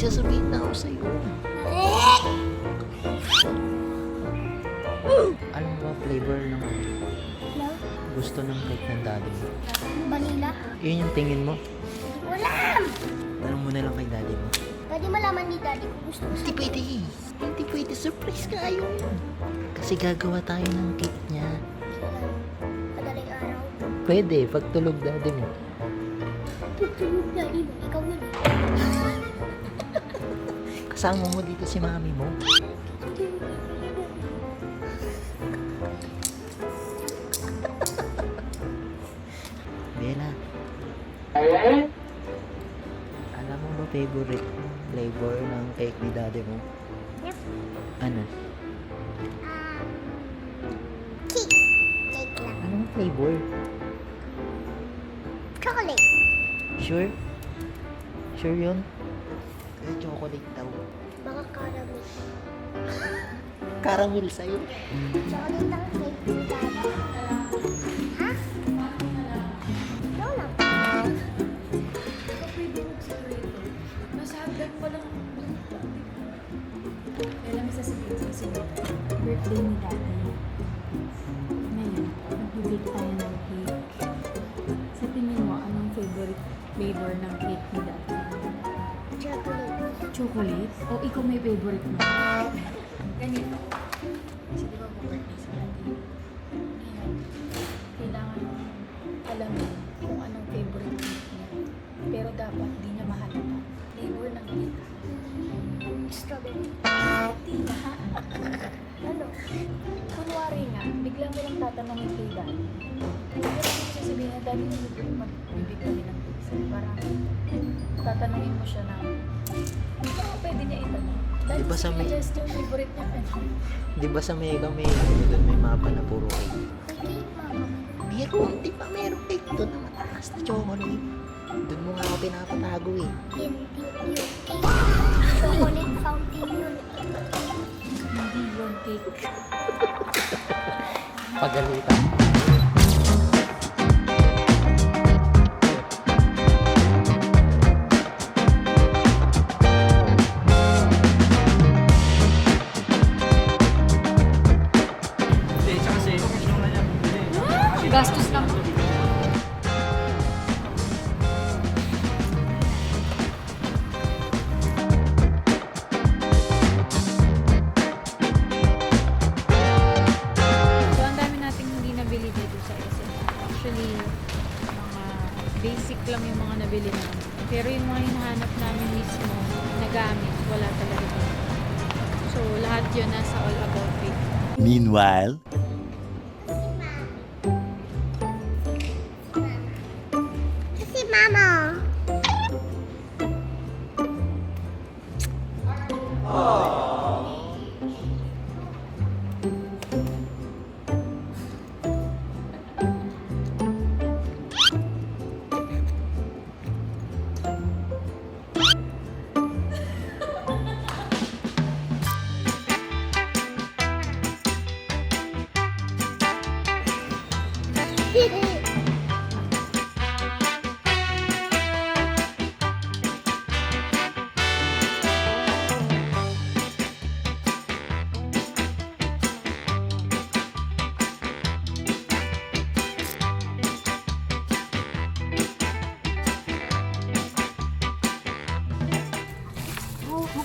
sasabihin na ako sa'yo. Alam mo ba flavor ng No? gusto ng cake ng daddy mo? Vanilla? Yun yung tingin mo? Wala! Tanong mo na lang kay daddy mo. Pwede malaman ni daddy kung gusto ko Hindi pwede. Hindi pwede. Surprise ka ayaw yun. Kasi gagawa tayo ng cake niya. Madaling araw. Pwede, pag tulog daddy mo. Tutulog daddy mo. Ikaw yun. Kasama mo dito si mami mo. Bella. Alam mo ba favorite flavor ng cake ni daddy mo? Yep. Ano? Cake. Cake lang. Anong flavor? Chocolate. Sure? Sure yun? Kaya chocolate daw. Baka caramel. Caramel sa'yo. Chocolate ang cake ni daddy. Ha? No lang. Masagdan pa lang. Kailan may sasabihin sa sinita? Birthday ni Daddy. Ngayon, mag-bake tayo ng cake. Sa tingin mo, anong favorite flavor ng cake ni Daddy? Chocolate. Chocolate? O ikaw may favorite mo? Ganito. Kasi di ba birthday sa Daddy? Ngayon, kailangan alamin kung anong favorite cake niya. Pero dapat di niya mahalata. Flavor ng cake. Strawberry. Di na. Ano? Kunwari nga, bigla mo lang tatanungin kay Daddy. Pero hindi mo sasabihin na, Daddy, magbibig kami ng pizza. Parang tatanungin mo siya na, ano pwede niya itanong? Daddy, Diba sa may- suggest yung favorite niya. Di ba sa Mega may doon may mapa na puro cake? May cake, mama. Meron, di ba meron cake doon na mataas na chocolate? Doon mo nga ako pinapatago eh. Hindi yung cake. Chocolate fountain yun. Hindi yung cake. Pagalitan. Gastos lang. So, ang dami nating hindi nabili dito sa SM. Actually, mga basic lang yung mga nabili namin. Pero yung mga hinahanap namin mismo na gamit, wala talaga dito. So, lahat yun nasa All About It. Meanwhile, Kasi mama.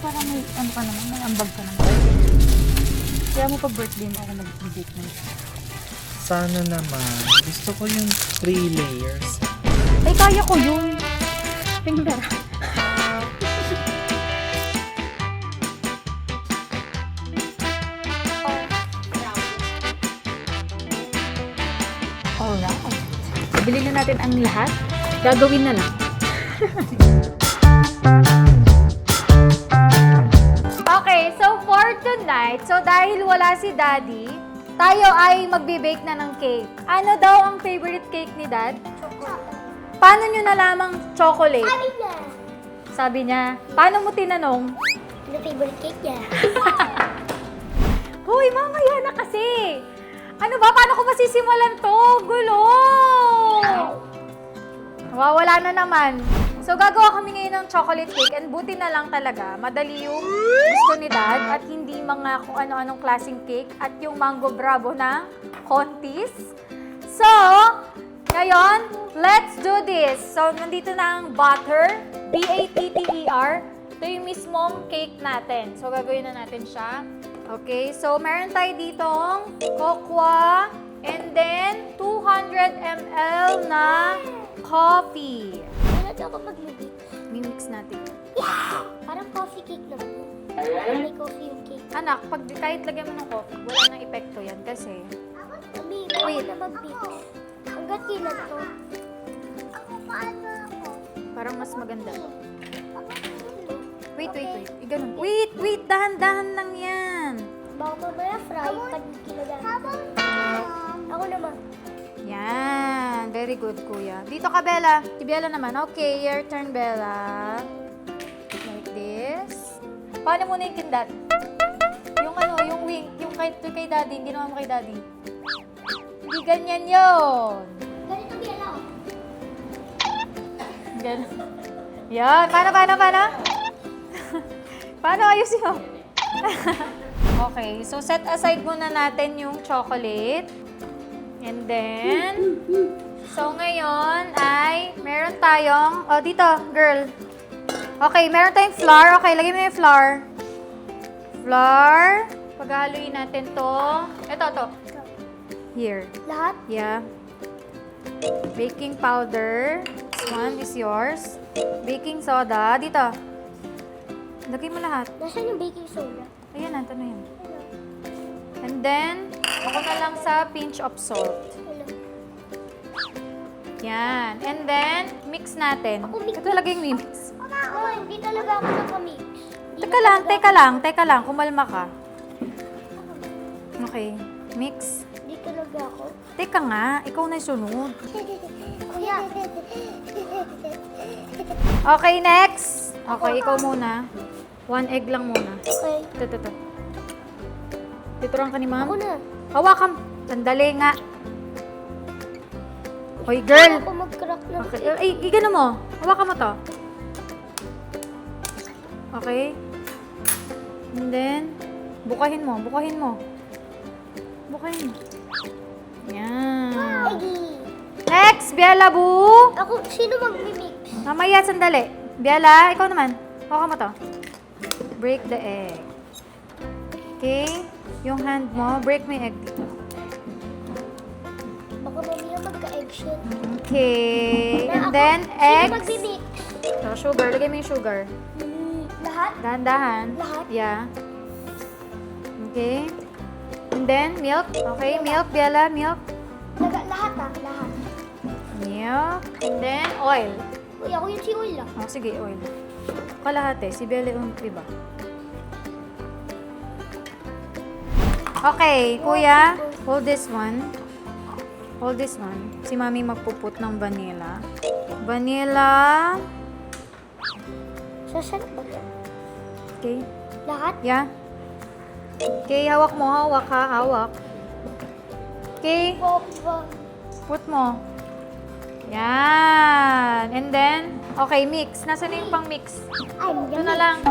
Parang may, ano ka naman, may ambag ka naman. Kaya mo pa birthday mo ako nag-bake ng Sana naman. Gusto ko yung 3 layers. Ay, kaya ko yun. Finger. Alright. Bilhin na natin ang lahat. Gagawin na lang. Okay, so for tonight, so dahil wala si Daddy, tayo ay magbe-bake na ng cake. Ano daw ang favorite cake ni Dad? Chocolate. Paano nyo nalamang chocolate? Sabi niya. Sabi niya. Paano mo tinanong? Ano favorite cake niya? Hoy, mamaya na kasi. Ano ba? Paano ko masisimulan to? Gulo! Nawawala na naman. So, gagawa kami ngayon ng chocolate cake and buti na lang talaga. Madali yung gusto ni Dad at hindi mga kung ano-anong klaseng cake at yung mango bravo na kontis. So, ngayon, let's do this. So, nandito na ang butter, B-A-T-T-E-R. Ito yung mismong cake natin. So, gagawin na natin siya. Okay, so meron tayo ditong cocoa and then 200 ml na coffee. Kailan ako mag-mix? Mimix natin. Parang coffee cake naman. May coffee yung cake. Anak, pag kahit lagyan mo ng coffee, wala nang epekto yan kasi Mami, Wait. ako na mag-mix. Hanggat kailan to? Ako paano ako? parang mas maganda. Ako Wait. Ganun. Wait, dahan-dahan lang yan. baka mamaya fry pag kinagamit. Ako naman. Yan. Very good, kuya. Dito ka, Bella. Si Bella naman. Okay, your turn, Bella. Like this. Paano muna yung kindat? Yung yung wing. Yung kay daddy. Hindi naman mo kay daddy. Hindi ganyan yun. Ganito Bella. Ganun. Yan. Paano? Paano ayusin mo? Okay. So, set aside muna natin yung chocolate. And then, so ngayon ay meron tayong, dito, girl. Okay, meron tayong flour. Okay, lagyan mo yung flour. Flour. Paghaluin natin to. Ito. Here. Lahat? Yeah. Baking powder. This one is yours. Baking soda. Dito. Lagay mo lahat. Nasaan yung baking soda? Ayan, ito na yan. And then, ako na lang sa pinch of salt. Hello. Yan. And then, mix natin. Ako mix. Ito lagay yung mix. No, hindi talaga ako naka-mix. Teka lang. Kumalma ka. Okay. Mix. Hindi talaga ako. Teka nga, ikaw na yung sunod. Kuya. Okay, next. Okay, ikaw muna. 1 egg lang muna. Okay. Ito. Tituruan ka ni ma'am. Ako na. Hawakan. Sandali nga. Hoy, girl. Ako mag-crack ng Okay. cake. Ay, gigano mo. Hawakan mo to. Okay. And then, bukahin mo. Yan. Eggy. Next, Biela Bu. Ako, sino mag-mix? Mamaya, sandali. Biela, ikaw naman. Hawakan mo to. Break the egg. Okay. Yung hand mo, break mo yung egg dito. Baka mamaya magka-eggshell. Okay. Na And ako, then, Sino eggs. mag-mix? So, sugar. Lagay mo yung sugar. Lahat? Dahan-dahan. Lahat? Yeah. Okay. And then, milk. Okay, milk, Biela, milk. Lahat. Milk. And then, oil. Uy, ako yung si oil lang. Oh, sige, oil. Kalahati. Si Biela yung iba. Okay, kuya. Hold this one. Si mami magpuput ng vanilla. Sasarap ba yan? Okay. Lahat? Yeah. Okay, hawak mo. Hawak. Okay. Papa. Put mo. Yan. And then, okay, mix. Nasaan na yung pang mix? Ay, Ito na lang.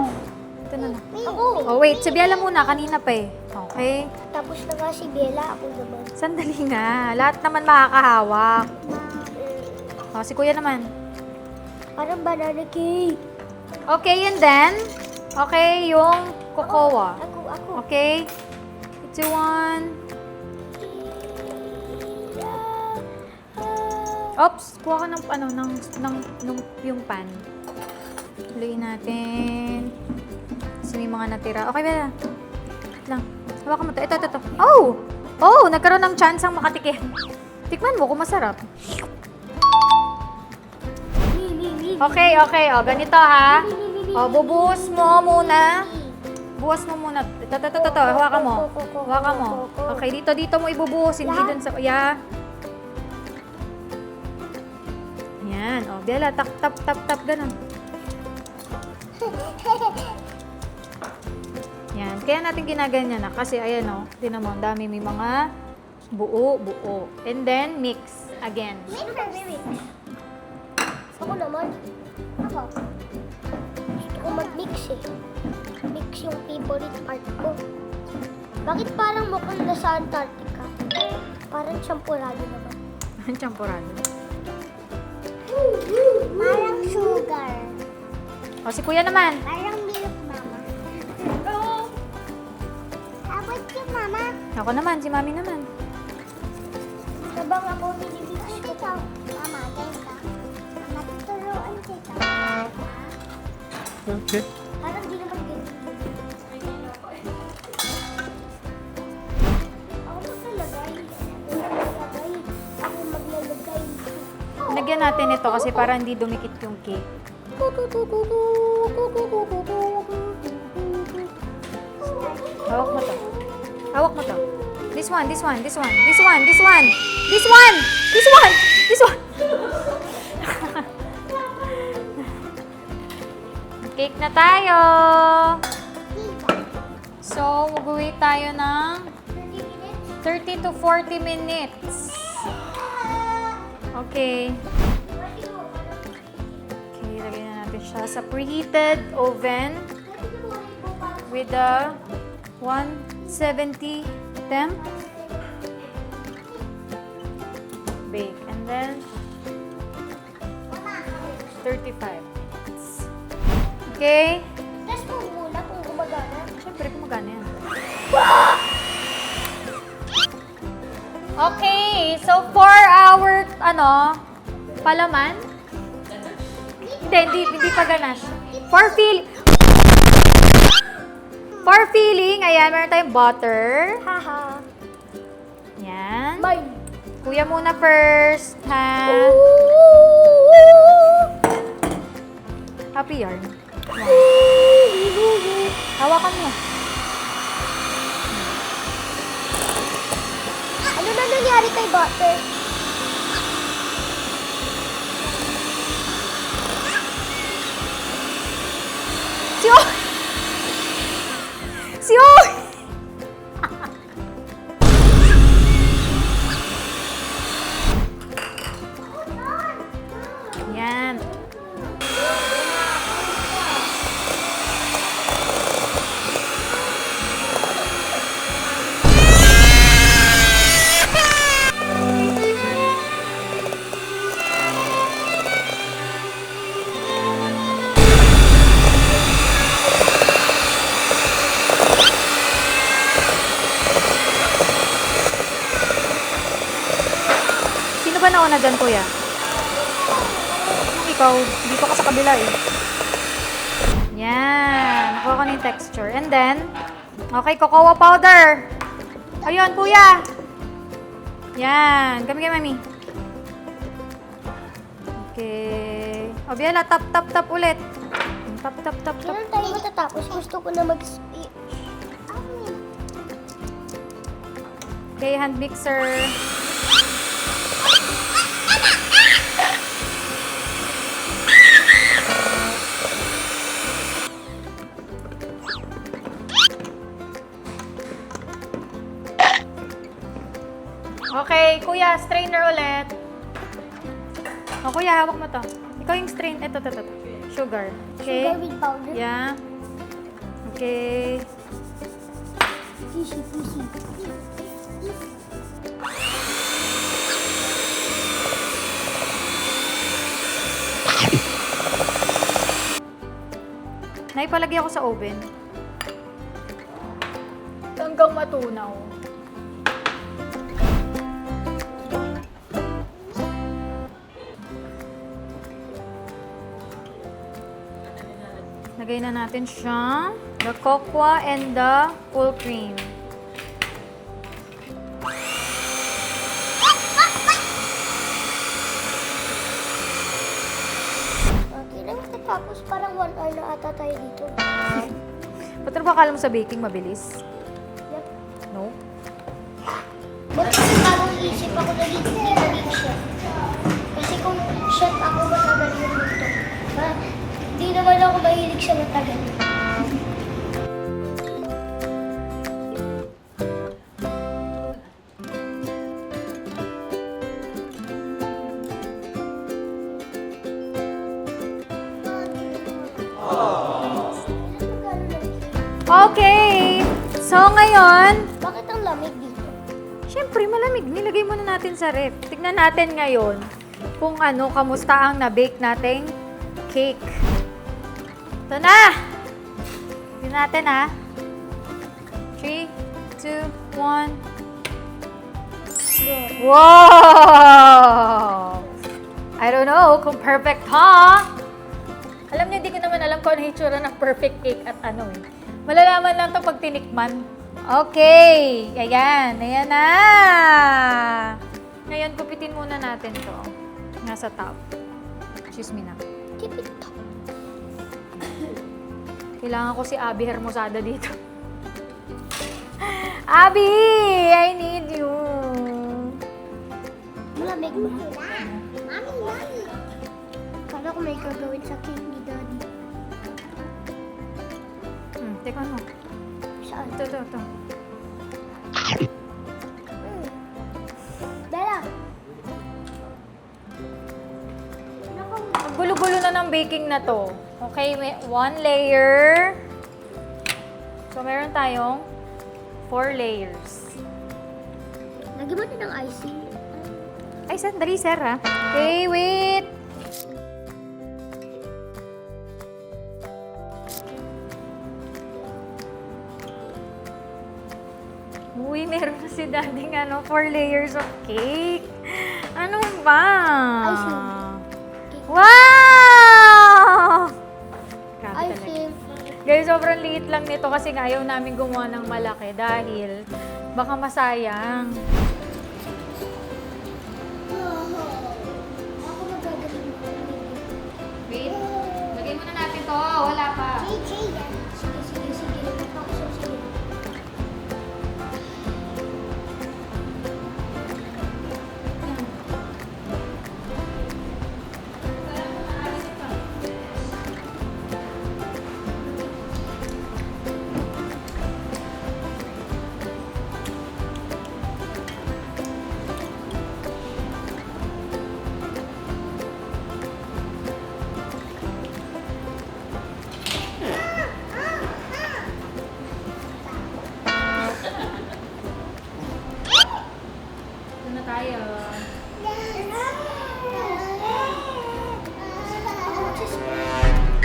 Ako. Oh, wait. Si Biela muna. Kanina pa eh. Okay. Tapos na nga si Bella, ako naman. Sandali nga. Lahat naman makakahawak. Oh, si kuya naman. Parang banana cake. Okay, and then, okay, yung cocoa. Ako. Okay. It's one. Oops, kuha ka ng yung pan. Tuloy natin. Kasi may mga natira. Okay, Bella. Wait lang. Hawakan mo to. Ito. Oh, nagkaroon ng chance ang makatikim. Tikman mo kung masarap. Okay. O, ganito ha. O, bubuhos mo muna. Buhos mo muna. Ito. Hawakan mo. Okay, dito mo ibubuhos. Hindi dun sa... Yeah. Yan. O, Bella, tap. Ganun. Yan. Kaya natin ginaganyan na. Kasi, ayan o. Tinan mo, ang dami. May mga buo. And then, mix again. Ako naman. Ako. Gusto ko mag-mix eh. Mix yung favorite part ko. Bakit parang mukhang nasa Antarctica? Parang champurado naman. Ang champurado. Parang sugar. O, si kuya naman. Parang milk, mama. How about you, mama? Ako naman, si mami naman. Sabang ako minimix ko. Mama, guys ka. Mama, tuturuan kita. Okay. Parang di naman ganyan. Ako maglalagay. Ako maglalagay. Lagyan natin ito kasi para hindi dumikit yung cake. Hawak mo to. Hawak mo to. This one, this one, this one, this one, this one, this one, this one, this one. Cake na tayo. So, mag-wait tayo ng 30 to 40 minutes. Okay. Okay, lagyan na natin siya sa preheated oven with a 170 temp. Bake. And then 35 minutes. Okay. Test mo muna kung gumagana. Siyempre, gumagana yan. Okay, so for our, palaman? Hindi pa ganache. For filling, ayan, meron tayong butter. Haha. Yan. Mine. Kuya muna first, ha? Happy yarn. Yan. Hawakan mo. Ano na nangyari kay butter? Si Oy! Si Oy! Yan. Sino ba nauna dyan, kuya? Ikaw, dito ka sa kabila eh. Yan. Nakuha ko na yung texture. And then, okay, cocoa powder. Ayun, kuya. Yan. Kami kay mami. Okay. O, Biela, tap, tap, tap ulit. Tap, tap, tap, tap. Kailan tayo matatapos? Gusto ko na mag-speak. Okay, hand mixer. Okay, kuya, strainer ulit. O, kuya, hawak mo to. Ikaw yung strain. Ito. Sugar. Okay? Sugar with powder. Yeah. Okay. Fishy. Naipalagay ako sa oven. Hanggang matunaw. Lagay na natin siya. The cocoa and the full cream. Kailan matatapos? Parang 1 hour na ata tayo dito. Ba't ba akala mo sa baking mabilis? Yep. No? Ba't kasi parang isip ako na dito hindi maging chef? Kasi kung chef ako, matagal yung luto. Hindi naman ako mahilig sa matagal. Okay. So, ngayon, Bakit ang lamig dito? syempre, malamig. Nilagay muna natin sa ref. Tignan natin ngayon kung kamusta ang na-bake nating cake. Ito na! Tignan natin, ha? 3, 2, 1. Wow! I don't know kung perfect, ha? Alam niyo, di ko naman alam kung ano yung itsura ng perfect cake at ano eh. Malalaman lang ito pag tinikman. Okay. Ayan. Ayan na. Ngayon, gupitin muna natin to. Nasa top. Excuse me na. Keep it up. Kailangan ko si Abby Hermosada dito. Abby! I need you. Malamig ba? Mami. Kala ko may gagawin sa cake ni Daddy. Teka mo. Saan? Ito. Bella! Ang gulo-gulo na ng baking na to. Okay, may 1 layer. So, meron tayong 4 layers. Lagyan mo na ng icing. Ay, sandali, sir, ha? Okay, wait. Uy, meron na si Daddy 4 layers of cake. Ano ba? Icing. Wow! Grabe talaga. Icing. Guys, sobrang liit lang nito kasi nga ayaw namin gumawa ng malaki dahil baka masayang. Ako magagaling. Wait, lagay muna natin to. Wala pa. Sige. Sige. Ito na tayo.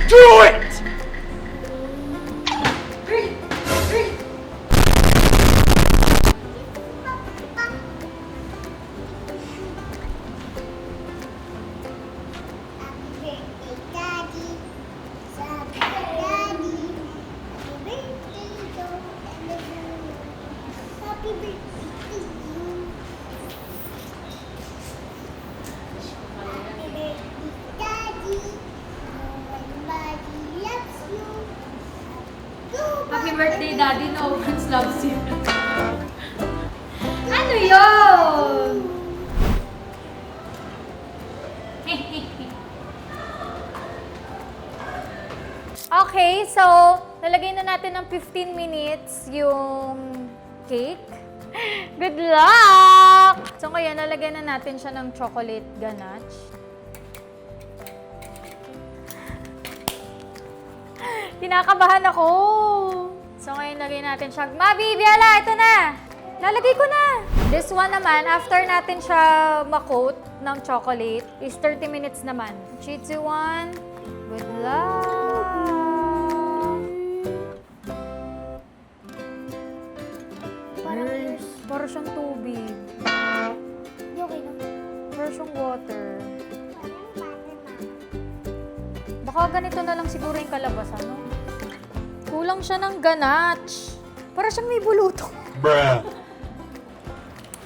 Do it! Happy birthday to you. Happy birthday, Daddy. Nobody loves you. Happy birthday, Daddy. No one loves you. Ano yun? Okay, so, nalagay na natin ng 15 minutes yung cake. Good luck! So, ngayon, nalagay na natin siya ng chocolate ganache. Kinakabahan ako. So, ngayon, lagay natin siya. Mabi, Biala, ito na! Lalagay ko na! This one naman, after natin siya ma-coat ng chocolate, is 30 minutes naman. 3, 2, 1. Good luck! Para siyang tubig. Okay na. Para siyang water. Baka ganito na lang siguro yung kalabasan, no? Kulang siya ng ganache. Para siyang may buluto. Bruh.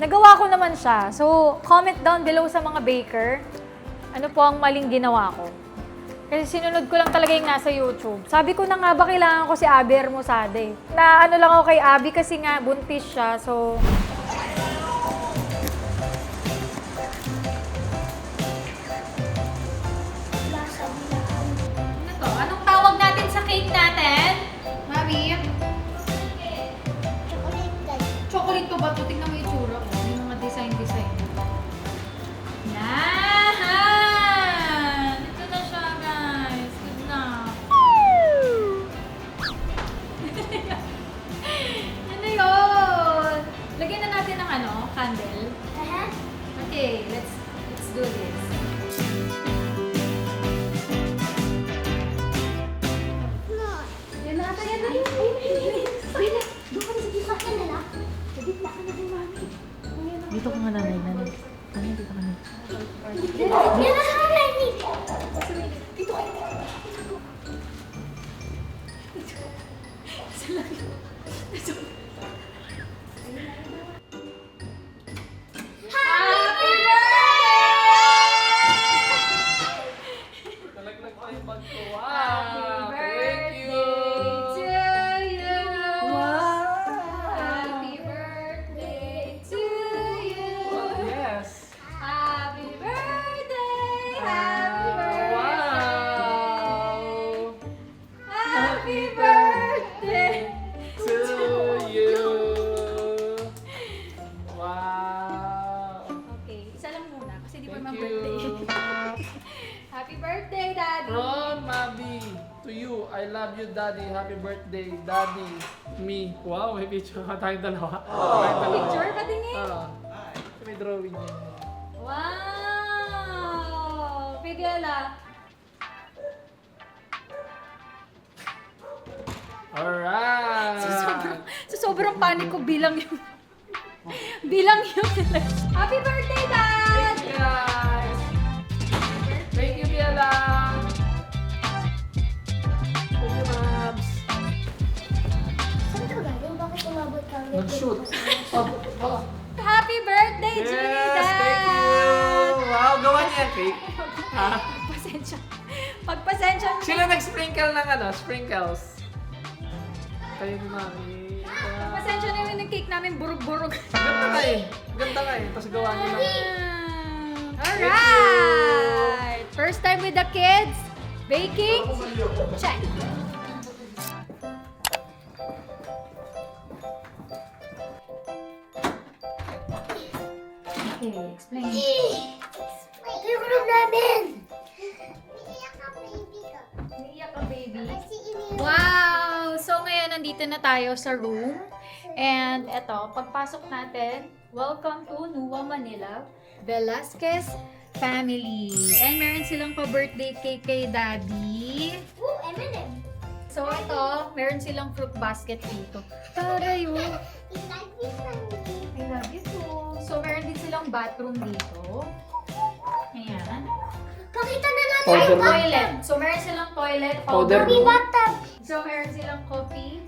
Nagawa ko naman siya. So, comment down below sa mga baker. Ano po ang maling ginawa ko? Kasi sinunod ko lang talaga yung nasa YouTube. Sabi ko na nga ba kailangan ko si Abby Hermosada eh. Na ano lang ako kay Abby kasi nga buntis siya. So, ano to? Anong tawag natin sa cake natin? Mami? Chocolate guys. Chocolate to ba ito? Tingnan mo yung itsura ko. May mga design. Yan! Ito na siya, guys. Good na. Happy Nalaglag pa yung bag ko. birthday to you. Happy birthday to you. Yes. Happy birthday. Happy birthday. Wow. Happy birthday. To you. Wow. Okay, isa lang muna kasi di pa Thank naman you. birthday. Happy birthday, Daddy. From Mabi to you. I love you, Daddy. Happy birthday, Daddy. Me. Wow, may picture ka tayong dalawa. Tayong dalawa. Picture pa din eh. May drawing yan. Wow! Bigela. Alright. Sa sobrang panik ko bilang yung Happy birthday, Dad! Thank you, guys. Thank you, Biela. Thank you, Mabs. Saan ito galing? Bakit umabot kami? Nag-shoot. Happy birthday, Julie, Yes, Dad! thank you. Wow, gawa niya yung cake. Ha? Pagpasensya. Pagpasensya mo. Sino nag-sprinkle ng sprinkles? Kayo ni Mami. Pagpasensya na yun ng cake namin, burog-burog. Ganda ka eh. Ganda ka eh. Tapos gawa niyo lang. Alright! First time with the kids. Baking. Check. Okay, explain. Ito yung room namin! Naiyak ka, baby. Wow! So ngayon, nandito na tayo sa room. And eto, pagpasok natin, welcome to Nuwa Manila, Velasquez family. And meron silang pa-birthday cake kay Daddy. Ooh, M&M! So ito, meron silang fruit basket dito. Para yun. I love you too. So meron din silang bathroom dito. Ayan. Pakita na natin Powder yung room. Toilet. So meron silang toilet, Powder powder room. room. bathtub! So meron silang coffee.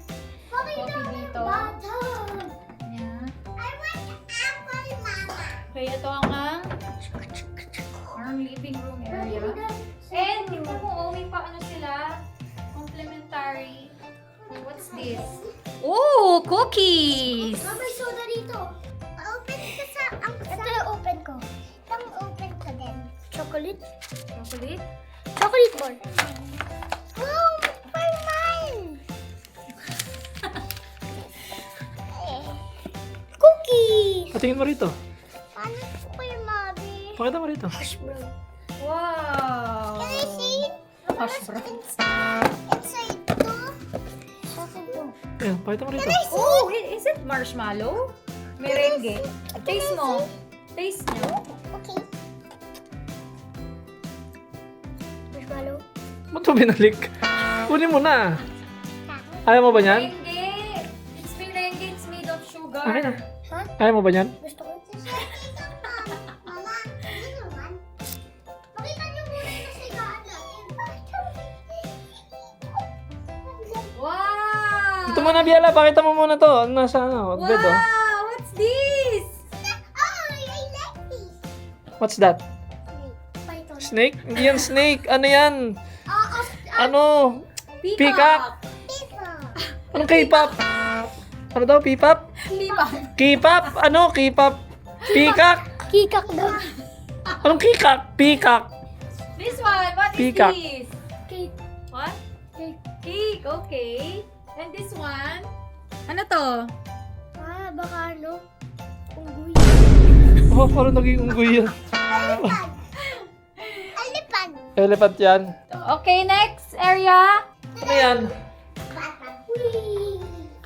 Pakita Coffee na yung dito. bathtub! Ayan. I want apple, Mama! Okay, ito ang living room area. And tingnan mo, may pa ano sila, complimentary. What's this? Oh, cookies! Mama, may soda dito. Open ko sa... Ito yung open ko. Itong open ko din. Chocolate? Chocolate? Chocolate bar. Oh, for mine! Cookies! Patingin mo rito. Ano po yung Mabi? Pakita mo rito. Hash brown. Wow! Can I see? Hash brown. Inside to? Akin to. Ayan, pakita mo rito. Oh, is it marshmallow? Merengue. Taste mo. Taste nyo. Okay. Marshmallow. Ba't mo binalik? Kunin mo na. Ayaw mo ba niyan? Merengue. It's merengue. It's made of sugar. Akin na. Ha? Ayaw mo ba niyan? Gusto ko. Mama, hindi naman. Pakita niyo muna yung nasigaan natin. Wow! Ito muna, Biela. Pakita mo muna to. Ano nasa bed, oh. Wow! What's this? Oh, I like this. What's that? Python. Snake? Hindi yan snake. Ano yan? Ano? Peacock. Peacock. Anong K-pop? Ano daw? P-pop? Lima. K-pop? Ano? K-pop? Peacock? Peacock daw. Anong peacock? Peacock. This one, what is Peacock. this? Cake. What? Cake, okay. And this one? Ano to? Ah, baka ano? Unggoy. Oh, parang naging unggoy yan. Elephant. Elephant. Elephant yan. Okay, next area. Ano yan? Bata. Whee!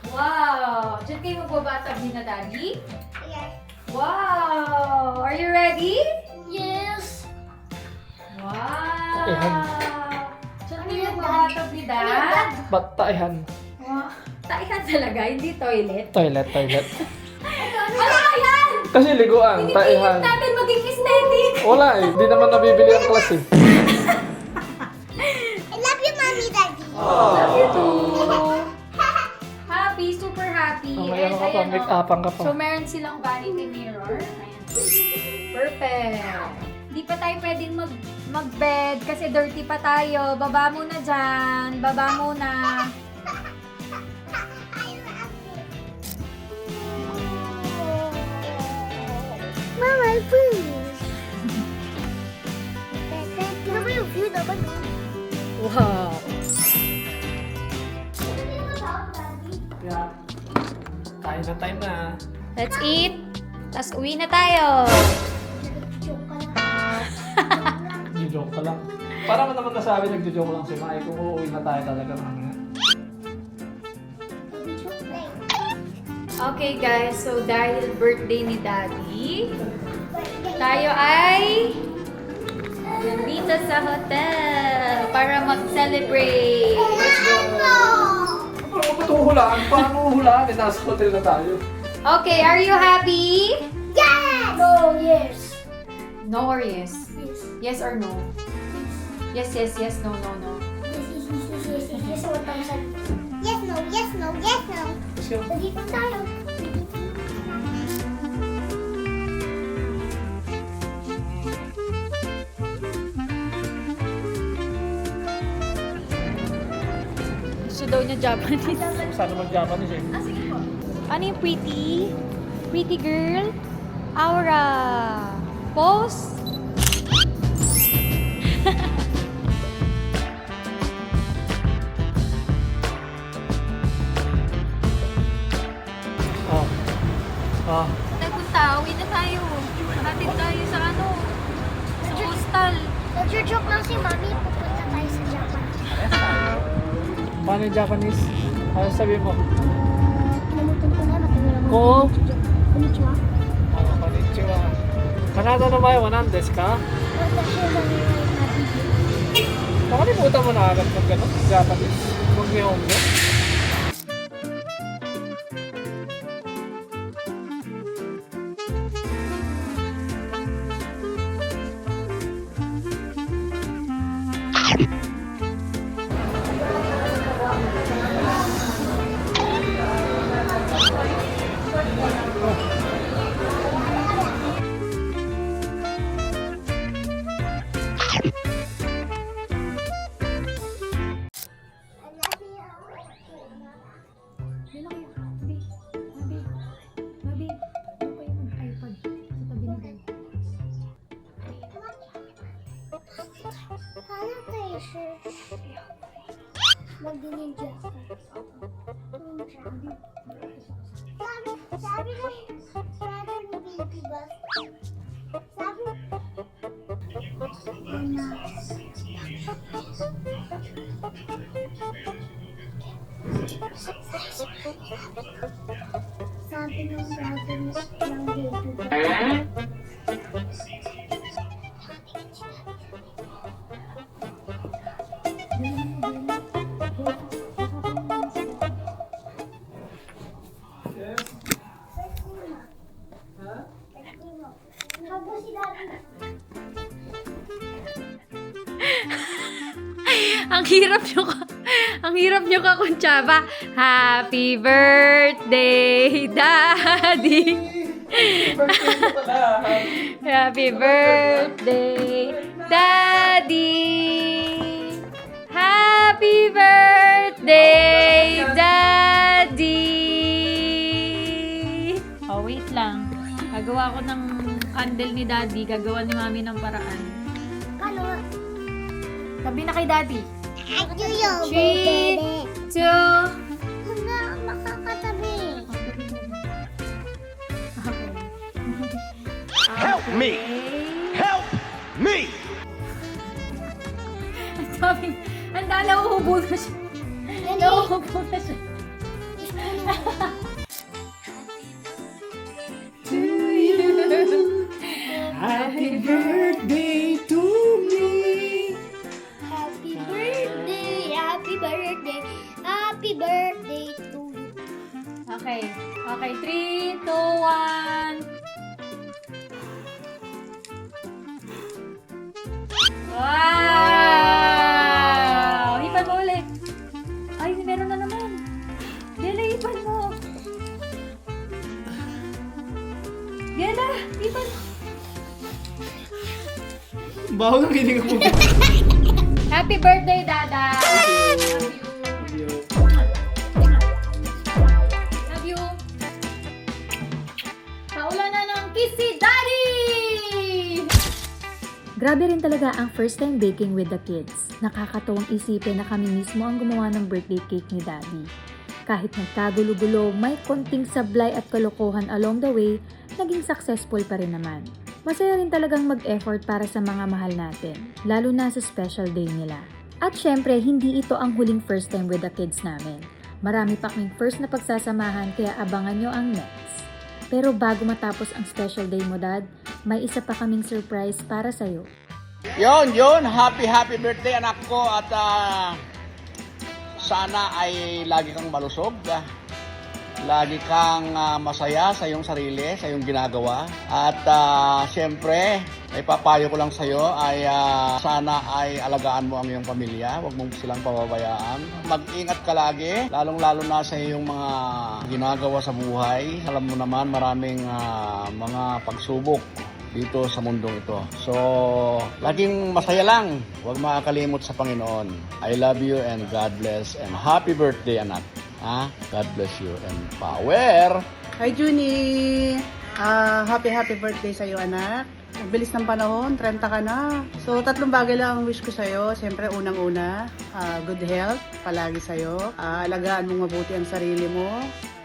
Wow! Diyan kayo magbabatab ni na Daddy? Yes. Wow! Are you ready? Yes. Wow! Ayan. Diyan kayo magbabatab ni Dad? Ba't taihan? Wow! Taihan talaga, hindi toilet. Toilet. Ano yan? Kasi liguan, Pinipilit taihan. natin maging aesthetic. Wala eh, di naman nabibili ang class eh. I love you, Mommy, Daddy. Love you too. happy. Mamaya And ka pa, ayan, make oh. upan ka pa. So, meron silang vanity mirror. Ayan. Perfect. Di pa tayo pwedeng mag-bed kasi dirty pa tayo. Baba muna dyan. Baba muna. Mama, please. Naman yung view naman. Wow. Yeah. Kain na time na. Let's eat. Tapos uwi na tayo. Nag-joke ka lang. Para mo naman nasabi, nag-joke lang si Mai kung uuwi na tayo talaga mamaya. Okay guys, so dahil birthday ni Daddy, tayo ay nandito sa hotel para mag-celebrate. Let's go! Paano ba itong hulaan? Paano hulaan? Nasa hotel na tayo. Okay, are you happy? Yes! No, yes. No or yes? Yes. Yes or no? Yes, yes, yes, no, no, no. Yes, 1,000. Yes, no, yes, no, yes, no. Let's go. Dito tayo. Gusto daw niya Japanese. Sana mag-Japanese eh. Ah, sige po. Ano yung pretty? Pretty girl? Aura. Pose? Oh. Oh. Nagpunta, uwi na tayo. Hatid tayo sa ano? Sa hostel. Nagjo-joke lang si Mami. Pupunta tayo sa Japan. Paano yung Japanese? Ano sabihin mo? Namutan ko na. Matagal ako. Ko? Konnichiwa. Oh, konnichiwa. Kanada no mai wa nan desu ka? Watashi wa nabi. Nakalimutan mo na agad mag ano? Japanese. Mag Nihongo. Yun na kayo. Mabi. Mabi. Mabi. Doon kayo mag-iPad sa tabi ni Dad. Paano tayo, sir? Mag-ninja ako. Sabi ni Baby Bus. Sabi, sabi ng brother ng Baby Bus. Tapos si Daddy. Ang hirap nyo ka, Kunchaba. Happy birthday, Daddy! Birthday mo pala. Happy birthday, Daddy! Happy birthday, Daddy! Oh, wait lang. Gagawa ko ng candle ni Daddy. Gagawa ni Mami ng paraan. Paano nga? Sabi na kay Daddy. Ito yung 3, 2, Hanga, makakatabi. okay. Help me! Help me! Ang dami, nauubo na siya. Nauubo na siya. To you. Happy birthday to me. Happy birthday, happy birthday, happy birthday to you. Okay. Okay, 3, 2, 1. Wow! Hipan mo ulit. Ay, meron na naman. Dele, hipan mo. na! Dito na! Baho ng hiling mo. Happy birthday, Dada! Love you! Love you! Paulan na ng kiss si Daddy! Grabe rin talaga ang first time baking with the kids. Nakakatawang isipin na kami mismo ang gumawa ng birthday cake ni Daddy. Kahit nagkagulo-gulo, may konting sablay at kalokohan along the way, naging successful pa rin naman. Masaya rin talagang mag-effort para sa mga mahal natin, lalo na sa special day nila. At syempre, hindi ito ang huling first time with the kids namin. Marami pa kaming first na pagsasamahan kaya abangan nyo ang next. Pero bago matapos ang special day mo, Dad, may isa pa kaming surprise para sa'yo. Yun. Happy birthday anak ko at sana ay lagi kang malusog. Lagi kang masaya sa iyong sarili, sa iyong ginagawa. At siyempre, ay papayo ko lang sa iyo ay sana ay alagaan mo ang iyong pamilya. Huwag mong silang pababayaan. Mag-ingat ka lagi, lalong-lalo na sa iyong mga ginagawa sa buhay. Alam mo naman, maraming mga pagsubok dito sa mundong ito. So, laging masaya lang. Huwag makakalimot sa Panginoon. I love you and God bless and happy birthday, anak. God bless you and power! Hi, Junie! Happy birthday sa'yo, anak. Ang bilis ng panahon, 30 ka na. So, 3 bagay lang ang wish ko sa'yo. Siyempre, unang-una, good health palagi sa'yo. Alagaan mong mabuti ang sarili mo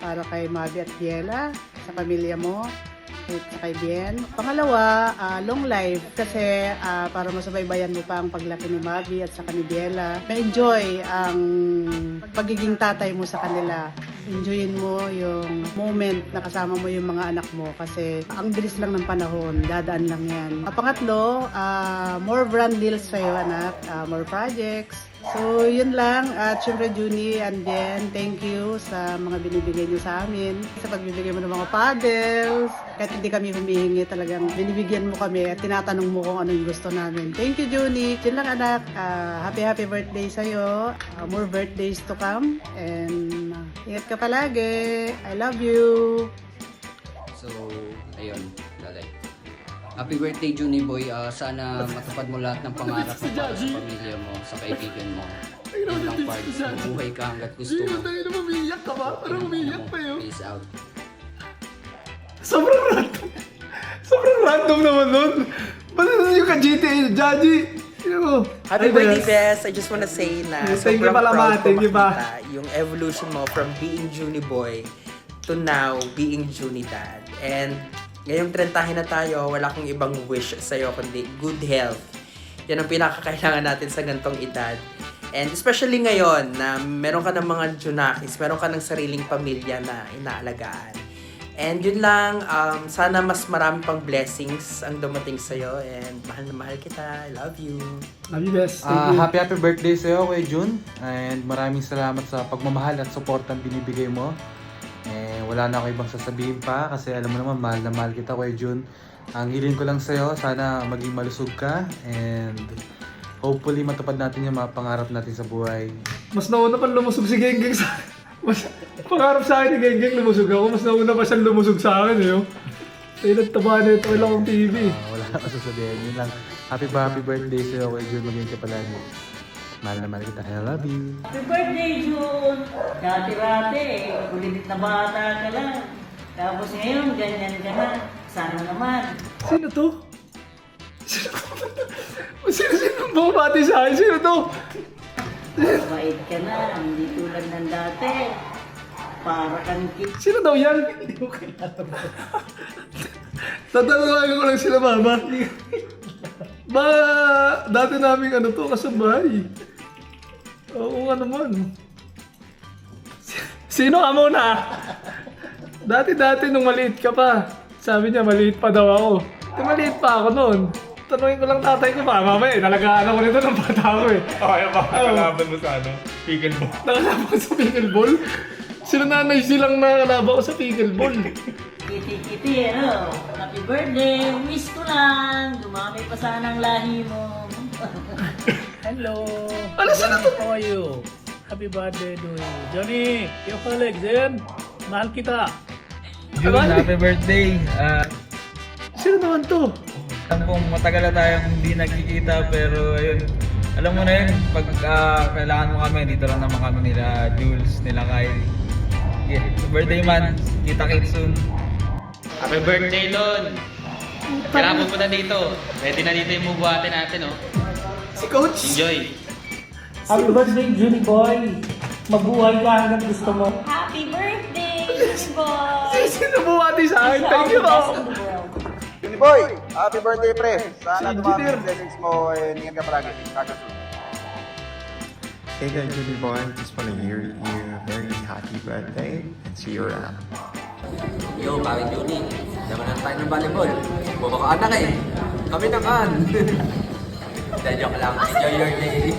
para kay Mavi at Biela, sa pamilya mo, at sa kay Bien. Pangalawa, long life kasi para masubaybayan mo pa ang paglaki ni Mavi at sa ni Biela. Ma-enjoy ang pagiging tatay mo sa kanila. Enjoyin mo yung moment na kasama mo yung mga anak mo kasi ang bilis lang ng panahon, dadaan lang yan. Pangatlo, more brand deals sa'yo, anak, more projects. So, yun lang. At syempre, Junie and Bien, thank you sa mga binibigay niyo sa amin. Sa pagbibigay mo ng mga paddles. Kahit hindi kami humihingi, talagang binibigyan mo kami at tinatanong mo kung ano yung gusto namin. Thank you, Junie. Yun lang, anak. Happy birthday sa'yo. More birthdays to come. And ingat ka palagi. I love you. So, ayun, lalay. Happy birthday, Junie Boy. Sana matupad mo lahat ng pangarap mo para sa pamilya mo, sa kaibigan mo. Yun lang parts. Mabuhay ka hanggat gusto mo. Umiiyak ka ba? Parang umiiyak pa yun. Peace out. Sobrang random naman nun. Ba't natin yung ka-GTA, Jaji? Happy birthday, Bes! I just wanna say na Thank you sobrang pala, proud ko thank you pa. makita yung evolution mo from being Junie Boy to now being Junie Dad. And ngayong 30 na tayo, wala akong ibang wish sa'yo kundi good health. Yan ang pinakakailangan natin sa gantong edad. And especially ngayon na meron ka ng mga Junakis, meron ka ng sariling pamilya na inaalagaan. And yun lang, sana mas marami pang blessings ang dumating sa'yo. And mahal na mahal kita. I love you. Love you, best. Happy birthday sa'yo, Kuya Jun. And maraming salamat sa pagmamahal at support ang binibigay mo. Wala na ako ibang sasabihin pa kasi alam mo naman, mahal na mahal kita, Kuya Jun. Ang hiling ko lang sa'yo, sana maging malusog ka and hopefully matupad natin yung mga pangarap natin sa buhay. Mas nauna pa lumusog si Genggeng sa mas pangarap sa akin ni Genggeng lumusog ako. Mas nauna pa siya lumusog sa akin eh. Ay, nagtaba na ito. Wala akong TV. Wala na sasabihin. Yun lang. Happy birthday sa'yo, Kuya Jun. Maging ka palagi. Mahal na mahal kita. I love you. Happy birthday, Jun! Dati-rati, kulilit na bata ka lang. Tapos ngayon, ganyan ka na. Sana naman. Sino to? Sino bumabati sa akin? Sino to? Mabait ka na, hindi tulad ng dati. Para kang Sino daw yan? Hindi ko kilala. Tatanungin ko lang sila, mama. Ba, dati namin ano to, kasabay. Oo nga naman. Sino ka muna? Dati nung maliit ka pa. Sabi niya, maliit pa daw ako. Maliit pa ako noon. Tanungin ko lang tatay ko pa, mama nalagaan ako nito ng bata ko eh. Okay, nakalaban mo sa pickleball. Nakalaban ko sa pickleball? Sila nanay silang nakalaban ko sa pickleball. Kiti-kiti, ano? Happy birthday! Miss ko lang! Dumami pa sana ang lahi mo. Hello! Ano sila to? How are you? Happy birthday to you. Johnny, yung colleagues din. Mahal kita. Jun, happy birthday. Sino naman to? Alam kong matagal na tayong hindi nagkikita pero ayun. Alam mo na yun, pag kailangan mo kami, dito lang naman kami nila Jules, nila Kyle. Yeah, birthday man, kita kits soon. Happy birthday, Lon! Kailangan mo na dito. Ready na dito yung bubuhatin natin, oh. Si Coach! Enjoy! Happy birthday, Junie Boy! Mabuhay ka hanggang gusto mo. Happy birthday, boy! Sino bumati sa akin? Thank you, Juni Boy, happy birthday, pre. Sana dumami yung blessings mo, ingat ka palagi. Hey there, Judy Boy. Just want to hear you very happy birthday and see you around. Yo, pare Juni. Naman na tayo ng volleyball. Bumaka anak eh. Kami naman. Dahil joke lang. Enjoy your day.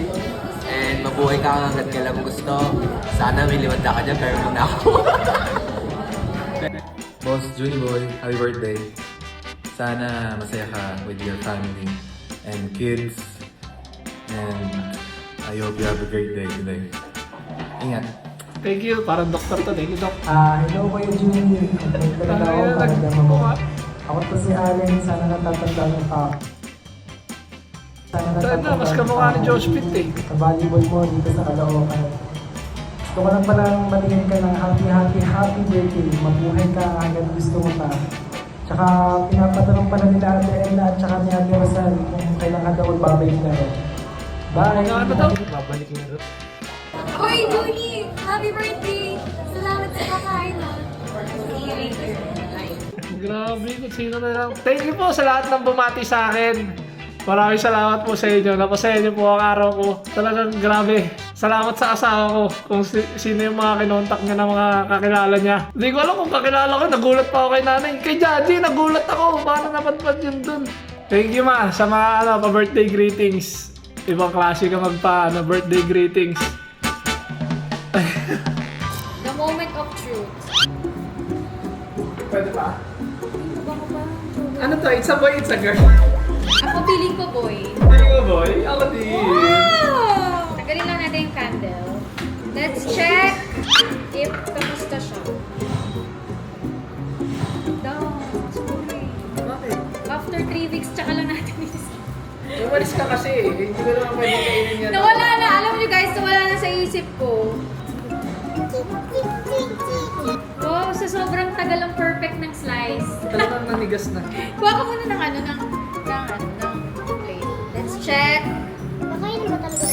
And mabuhay ka hanggat kailan mo gusto. Sana may liwanda ka dyan, pero muna ako. Boss Junie Boy, happy birthday. Sana masaya ka with your family and kids. And I hope you have a great day today. Ingat. Thank you. Parang doktor to. Thank you, Doc. Hello Kuya Juni. Ako to si Allen. Sana natatandaan pa. Sana mas kamukha ni Josh Pitt eh. Sa volleyball mo dito sa Caloocan. Gusto ko lang palang matingin ka ng happy birthday. Mabuhay ka hanggang gusto mo pa. Tsaka pinapatanong pala nila Ate Ella at tsaka ni Ate Rosal kung kailan ka daw magbabalik na rin. Bye! Ano daw? Babalik na rin. Hoy, Julie! Happy birthday! Salamat sa kakain, ha? Grabe kung sino na lang. Thank you po sa lahat ng bumati sa akin. Maraming salamat po sa inyo. Napasaya niyo po ang araw ko. Talagang grabe. Salamat sa asawa ko kung sino yung mga kinontak niya na mga kakilala niya. Hindi ko alam kung kakilala ko. Nagulat pa ako kay nanay. Kay Daddy, nagulat ako. Paano napadpad yun dun? Thank you ma sa mga pa-birthday greetings. Ibang klase ka birthday greetings. The moment of truth. Pwede pa? Ano to? It's a boy, it's a girl. Ako feeling ko, boy. Feeling mo boy? Ako din. Wow! Tagalin lang natin yung candle. Let's check if kamusta siya. Sorry. Bakit? After 3 weeks, tsaka lang natin Umalis ka kasi eh. Hindi ko naman pwede kainin yan. nawala na. Alam niyo guys, nawala na sa isip ko. Wow, sa sobrang tagal ang perfect ng slice. Talagang nanigas na. Kuha ka muna ng plate. Let's check. Nakainin ba talaga?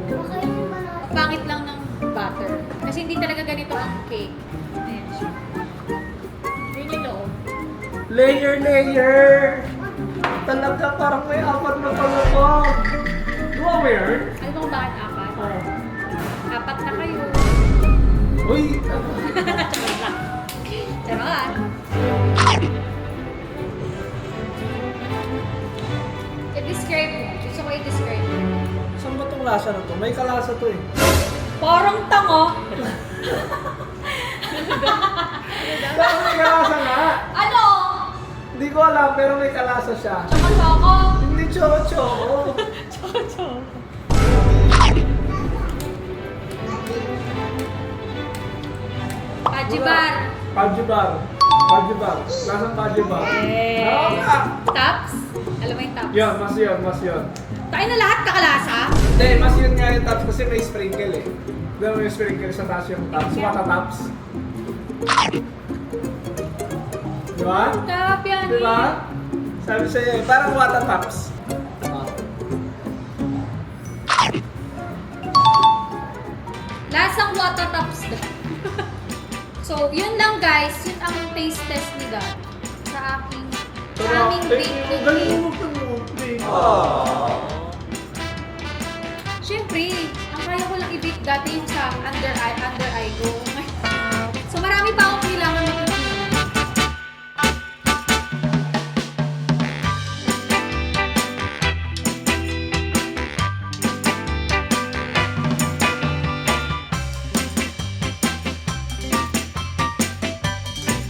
Nakainin ba na? Pangit lang ng butter. Kasi hindi talaga ganito ang cake. Ayan siya. Yun yung loob. Layer! Talaga parang may apat na palapag. Lower? Alam mo kung bakit apat? Oh. Apat na kayo. Uy! Charot! I-describe mo. Gusto ko i-describe mo. Saan ba itong lasa na to? May kalasa to eh. Parang tango! Pero may kalasa nga! Ano? Hindi ko alam pero may kalasa siya. Choco-choco? Hindi choco-choco. Choco-choco. Pajibar. Pajibar. Lasang pajibar. Oo nga. Tops? Alam mo yung tops? Mas yun. Tayo na lahat kakalasa? Hindi, mas yun nga yung tops kasi may sprinkle eh. Diba may sprinkle sa taas yung tops? Wata tops. Diba? Top yan eh. Diba? Sabi sa'yo eh, parang wata tops. Lasang water tops daw. So, yun lang guys. Yun ang taste test ni Dad. Sa aming baked cookie. Siyempre, ang kaya ko lang i-bake dati yung sa under eye ko.